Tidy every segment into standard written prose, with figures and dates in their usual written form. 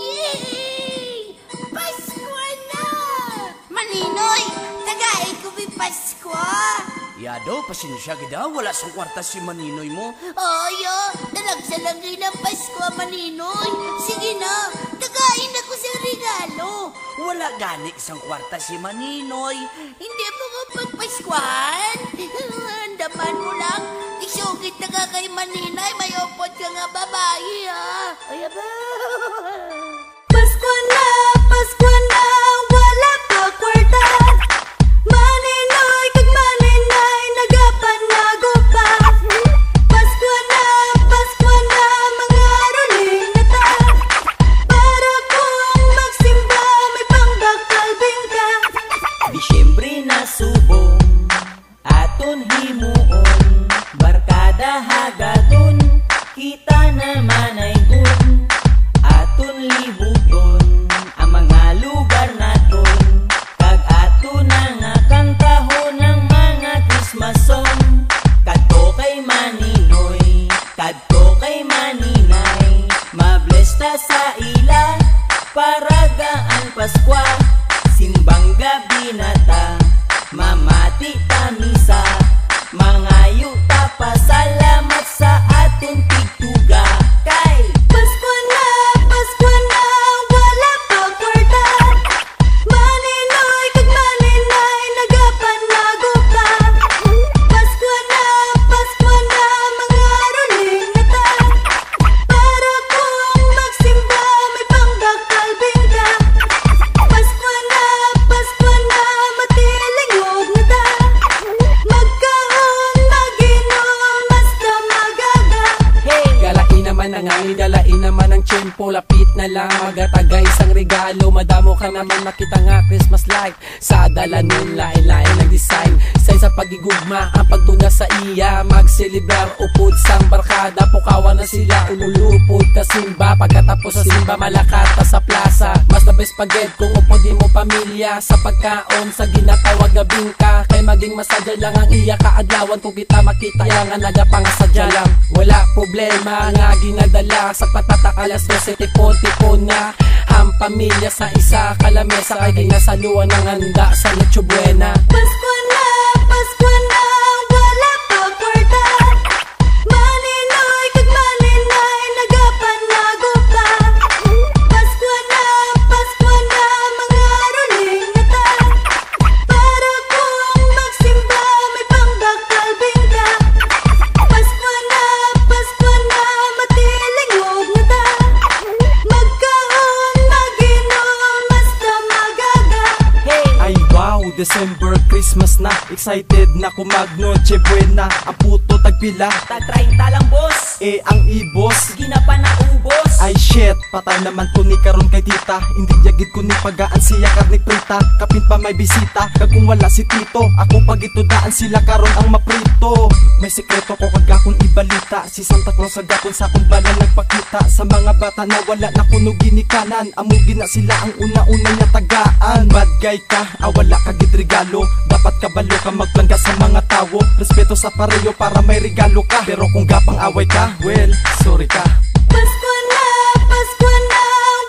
Yay! Pasko na! Maninoy, tagay ko may Pasko. Yado, pasensya gida, wala sa kwarta si Maninoy mo. Ayo, nalagsalangay ng Pasko, Maninoy. Sige na, tagain ako sa regalo. Wala gani isang kwarta si Maninoy. Hindi mo ko pagpaskuhan? Andaman mo lang. Isugit na ka kay Maninoy, may upot ka nga babae, ha? Ay, aba. Pasko na, wala pa kwarta. Maninoy kag maninay, nagapanago pa. Pasko na, mga ruling na ta. Para kung magsimba, may pangbakal bingka. Disyembre na subong, aton himuon. Barkada hagadon, kita naman ay gun. Aton libuton, ang mga lugar naton. Kag aton na nga kantahon ng mga Christmas song. Kadto kay Maninoy, kadto kay Maninay. Mabless ta sa ila, paragaan Paskwa. Simbang gabi na ta, mamati ta misa. Mangayo ta pasalamat sa aton tigtuga. Kay Pasko na, wala pa kwarta. Maninoy kag maninay, nagapanago pa. Pasko na, mga ruling na ta. Para kung magsimba, may pangbakal bingka. Pasko na, matilingog na ta. Magkaon, maginom, basta magaga. Galain naman ang hangin, galain naman ang tiyempo. Lapit na lang, magatagay isang regalo. Madamo ka naman makita nga Christmas light. Sa dalanin, lain-lain ang design. Say sa pagigugma, ang pagtunga sa iya. Magselebrar, upod sang barkada. Pukawan na sila, ululupod ka simba. Pagkatapos sa simba, malakata sa plaza. Mas the best paged kung upodin mo pamilya. Sa pagkaon, sa ginatawag na bingka. Kay maging masadya lang ang iya kaadlawan. Kung kita makita yan nga nagapangasadya lang. Wala problema nga ginadala. Sa patatakalas na sa tipon-tipon na. Ang pamilya sa isa kalamesa. Kay ginasaluan ng handa sa Noche Buena. Pasko na, wala pa kwarta. Maninoy kag maninay, nagapanago pa. Pasko na, mga ruling na ta. Para kung magsimba, may pangbakal bingka. Pasko na, matilingog na ta. Magkaon, maginom, basta magaga. Ay wow, December, Christmas na. Excited na kumag Noche Buena. Ang puto tagpila, tag-30 lang boss, ang ibos. sige na pa naubos. Ay shit, patay naman ko ni karon kay tita. Hindi yagid ko ni pagaan siya karne prita. Kapin pa may bisita, kag kung wala si tito, ako pag itudaan sila karon ang maprito. May sekreto ko kag akong ibalita. Si Santa Claus sa gapon sa akong bala nagpakita. Sa mga bata na wala na kuno ginikanan. Amugin na sila ang una-una niya tagaan. Bad guy ka, wala ka gid regalo. Dapat kabalo ka magplangga sa mga tawo. Respeto sa pareho para may regalo ka. Pero kung gapang away ka, well, sorry ka. Pasko na,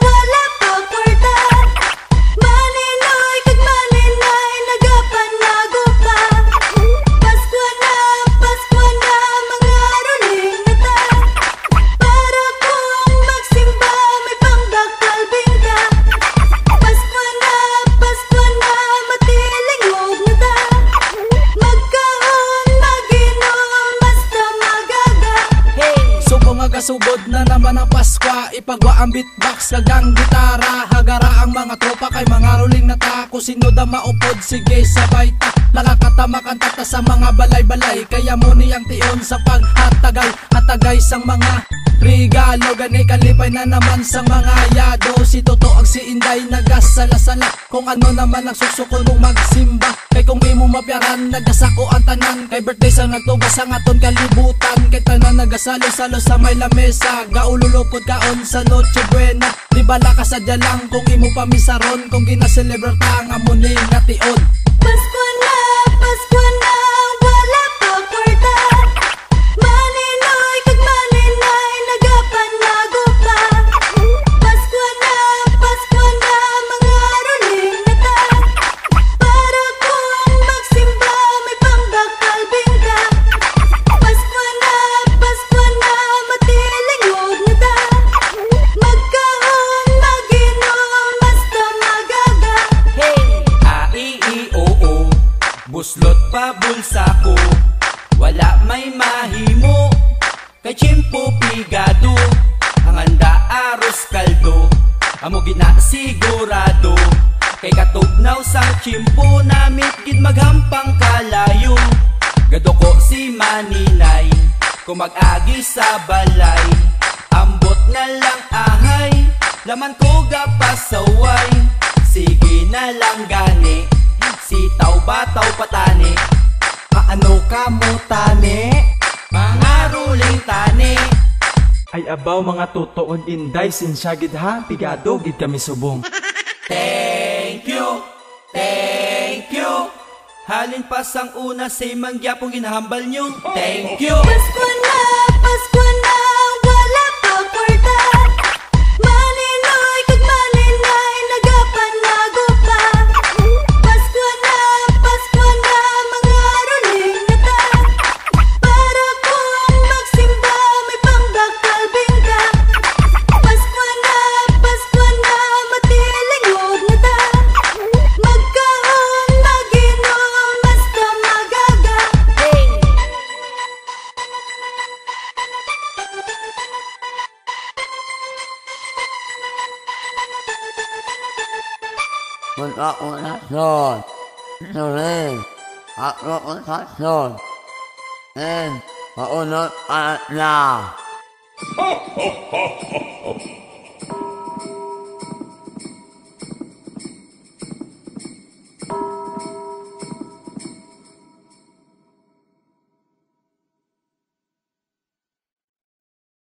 wala pa kwarta. Maninoy kag maninay, nagapanago pa. Pasko na, mga ruling na ta. Para kung magsimba, may pangbakal bingka. Pasko na, matilingog na ta. Magkaon, maginom, basta magaga. Subo nga kasugod na naman ang Paskwa. Ipagwa ang beatbox, kagang gitara. Hagara ang mga tropa kay mga ruling na ta. Kung sino da maupod, sige sabay ta. Nakakatama kanta ta sa mga balay-balay. Kaya mo niyang tion sa paghatagay. Hatagay sang mga regalo. Gani kalipay na naman sa mga yado. Si Toto ang si Inday nagasala-sala. Kung ano naman ang susukol mong magsimba. Kay kung di mo mapyaran, nagasako ang tanan. Kay birthday sa nagtubas ang aton kalibutan. Kay tanan nagasalo-salo sa may lamesa. Gaululupod kaon sa Noche Buena. Di bala ka sadya lang kung imo pamisaron. Kung ginaselebrar ta nga mo ni nga tion. Pasko na, wala pa kwarta. Maninoy kag maninay, chimpo pigado, ang handa aros kaldo, amo gina sigurado. Kay katugnaw sang chimpo namit gid maghampang kalayo. Gadoko si Maninay, kung mag-agi sa balay, ambot na lang ahay, laman ko gapasaway. Sige na lang gani, sitaw bataw patani, Paano ka mo tani? mga ruling tani. Ay abaw mga tutuon inday sinsyagid ha, pigado gid kami subong. Thank you, thank you. Halin pa sang una say mangyapong ginahambal nyo. Thank you. Pasko na, wala pa kwarta. Maninoy kag maninay, nagapanago pa. Pasko na, mga ruling nata. Para kung magsimba, may pambakal bingka. Pasko na, matilingog na ta. Magkaon, maginom, basta magaga. Magkaunasyon. Suling. Agkaunasyon. And maunot na.